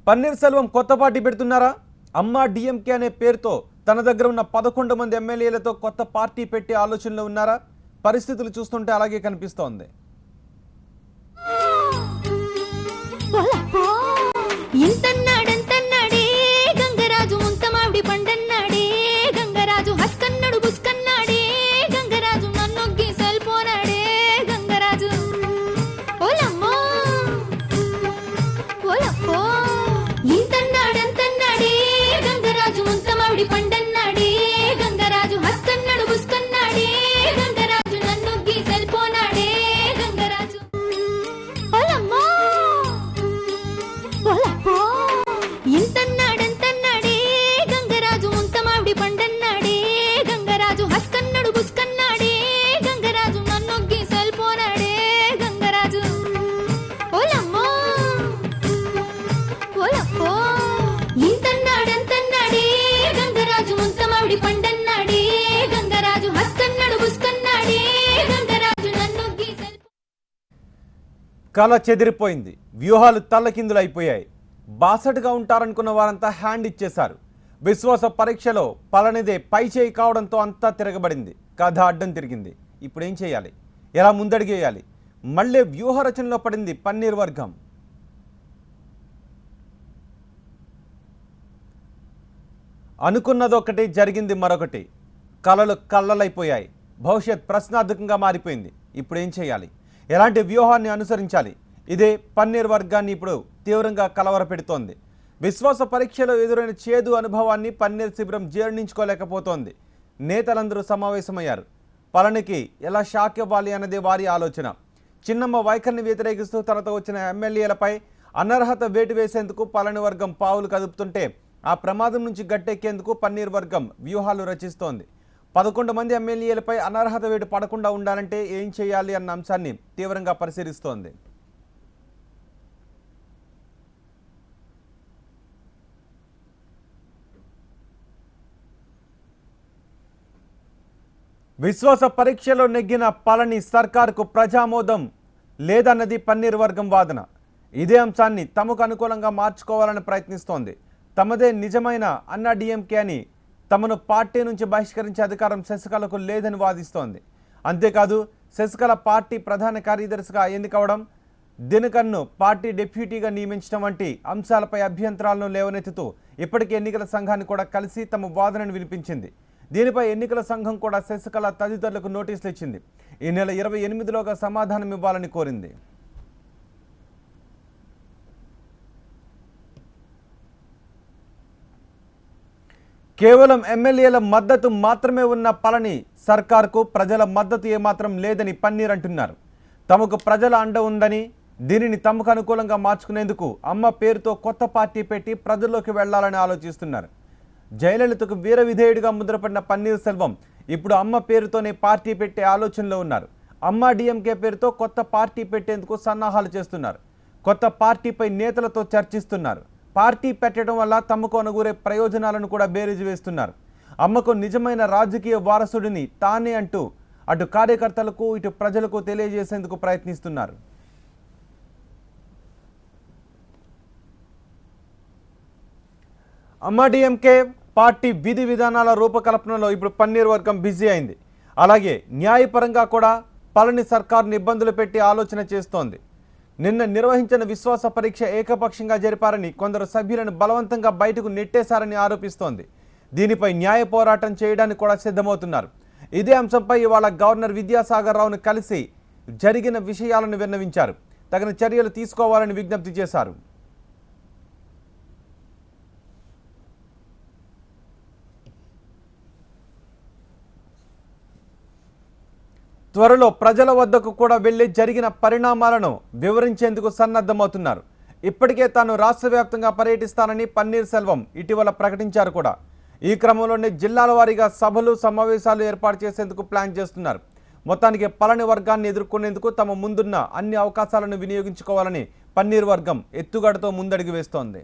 పన్నీర్ సెల్వం కొత్త పార్టీ పెడుతున్నారా? అమ్మా డిఎంకే అనే పేరుతో తన దగ్గర ఉన్న 11 మంది ఎమ్మెల్యేలతో కొత్త పార్టీ పెట్టే ఆలోచనలో ఉన్నారా? పరిస్థితులు చూస్తుంటే అలాగే కనిపిస్తోంది. కల చెదిరిపోయింది. వ్యూహాలు తల్లకిందులైపోయాయి. బాసటగా ఉంటారనుకున్న వారంతా హ్యాండ్ ఇచ్చేశారు. విశ్వాస పరీక్షలో పలనిదే పై చేయి కావడంతో అంతా తిరగబడింది. కథ అడ్డం తిరిగింది. ఇప్పుడు ఏం చేయాలి? ఎలా ముందడిగేయాలి? మళ్ళీ వ్యూహ రచనలో పడింది పన్నీర్ వర్గం. అనుకున్నదొకటి, జరిగింది మరొకటి. కలలు కళ్ళలైపోయాయి. భవిష్యత్ ప్రశ్నార్థకంగా మారిపోయింది. ఇప్పుడు ఏం చేయాలి? ఎలాంటి వ్యూహాన్ని అనుసరించాలి? ఇదే పన్నీర్ వర్గాన్ని ఇప్పుడు తీవ్రంగా కలవరపెడుతోంది. విశ్వాస పరీక్షలో ఎదురైన చేదు అనుభవాన్ని పన్నీర్ శిబిరం జీర్ణించుకోలేకపోతోంది. నేతలందరూ సమావేశమయ్యారు. పళనికి ఎలా షాక్ ఇవ్వాలి అన్నదే వారి ఆలోచన. చిన్నమ్మ వైఖరిని వ్యతిరేకిస్తూ తనతో వచ్చిన ఎమ్మెల్యేలపై అనర్హత వేటు వేసేందుకు పళని వర్గం పావులు కదుపుతుంటే ఆ ప్రమాదం నుంచి గట్టెక్కేందుకు పన్నీర్ వర్గం వ్యూహాలు రచిస్తోంది. 11 మంది ఎమ్మెల్యేలపై అనర్హత వేటు పడకుండా ఉండాలంటే ఏం చేయాలి అన్న అంశాన్ని తీవ్రంగా పరిశీలిస్తోంది. విశ్వాస పరీక్షలో నెగ్గిన పళని సర్కార్కు ప్రజామోదం లేదన్నది పన్నీర్ వర్గం వాదన. ఇదే అంశాన్ని తమకు అనుకూలంగా మార్చుకోవాలని ప్రయత్నిస్తోంది. తమదే నిజమైన అన్నా డిఎంకే అని, తమను పార్టీ నుంచి బహిష్కరించే అధికారం శశికళకు లేదని వాదిస్తోంది. అంతేకాదు, శశికళ పార్టీ ప్రధాన కార్యదర్శిగా ఎన్నికవడం, దినకర్ను పార్టీ డిప్యూటీగా నియమించడం వంటి అంశాలపై అభ్యంతరాలను లేవనెత్తుతూ ఇప్పటికే ఎన్నికల సంఘాన్ని కూడా కలిసి తమ వాదనను వినిపించింది. దీనిపై ఎన్నికల సంఘం కూడా శశికళ తదితరులకు నోటీసులు ఇచ్చింది. ఈ నెల 28లోగా సమాధానం ఇవ్వాలని కోరింది. కేవలం ఎమ్మెల్యేల మద్దతు మాత్రమే ఉన్న పళని సర్కార్కు ప్రజల మద్దతు ఏమాత్రం లేదని పన్నీర్ అంటున్నారు. తమకు ప్రజల అండ ఉందని, దీనిని తమకు అనుకూలంగా మార్చుకునేందుకు అమ్మ పేరుతో కొత్త పార్టీ పెట్టి ప్రజల్లోకి వెళ్లాలని ఆలోచిస్తున్నారు. జయలలితకు వీర విధేయుడిగా ముద్రపడిన పన్నీర్ సెల్వం ఇప్పుడు అమ్మ పేరుతోనే పార్టీ పెట్టే ఆలోచనలో ఉన్నారు. అమ్మ డిఎంకే పేరుతో కొత్త పార్టీ పెట్టేందుకు సన్నాహాలు చేస్తున్నారు. కొత్త పార్టీపై నేతలతో చర్చిస్తున్నారు. పార్టీ పెట్టడం వల్ల తమకు అనుగురే ప్రయోజనాలను కూడా బేరీజు వేస్తున్నారు. అమ్మకు నిజమైన రాజకీయ వారసుడిని తానే అంటూ అటు కార్యకర్తలకు ఇటు ప్రజలకు తెలియజేసేందుకు ప్రయత్నిస్తున్నారు. అమ్మ డిఎంకే పార్టీ విధి విధానాల రూపకల్పనలో ఇప్పుడు పన్నీర్ వర్గం బిజీ అయింది. అలాగే న్యాయపరంగా కూడా పళని సర్కారును ఇబ్బందులు పెట్టి ఆలోచన చేస్తోంది. నిన్న నిర్వహించిన విశ్వాస పరీక్ష ఏకపక్షంగా జరిపారని, కొందరు సభ్యులను బలవంతంగా బయటకు నెట్టేశారని ఆరోపిస్తోంది. దీనిపై న్యాయ పోరాటం చేయడానికి కూడా సిద్ధమవుతున్నారు. ఇదే అంశంపై ఇవాళ గవర్నర్ విద్యాసాగర్ రావును కలిసి జరిగిన విషయాలను విన్నవించారు. తగిన చర్యలు తీసుకోవాలని విజ్ఞప్తి చేశారు. త్వరలో ప్రజల వద్దకు కూడా వెళ్లి జరిగిన పరిణామాలను వివరించేందుకు సన్నద్ధమవుతున్నారు. ఇప్పటికే తాను రాష్ట్ర వ్యాప్తంగా పర్యటిస్తానని పన్నీర్ సెల్వం ఇటీవల ప్రకటించారు కూడా. ఈ క్రమంలోనే జిల్లాల వారీగా సభలు, సమావేశాలు ఏర్పాటు చేసేందుకు ప్లాన్ చేస్తున్నారు. మొత్తానికి పళని వర్గాన్ని ఎదుర్కొనేందుకు తమ ముందున్న అన్ని అవకాశాలను వినియోగించుకోవాలని పన్నీర్ వర్గం ఎత్తుగడతో ముందడుగు వేస్తోంది.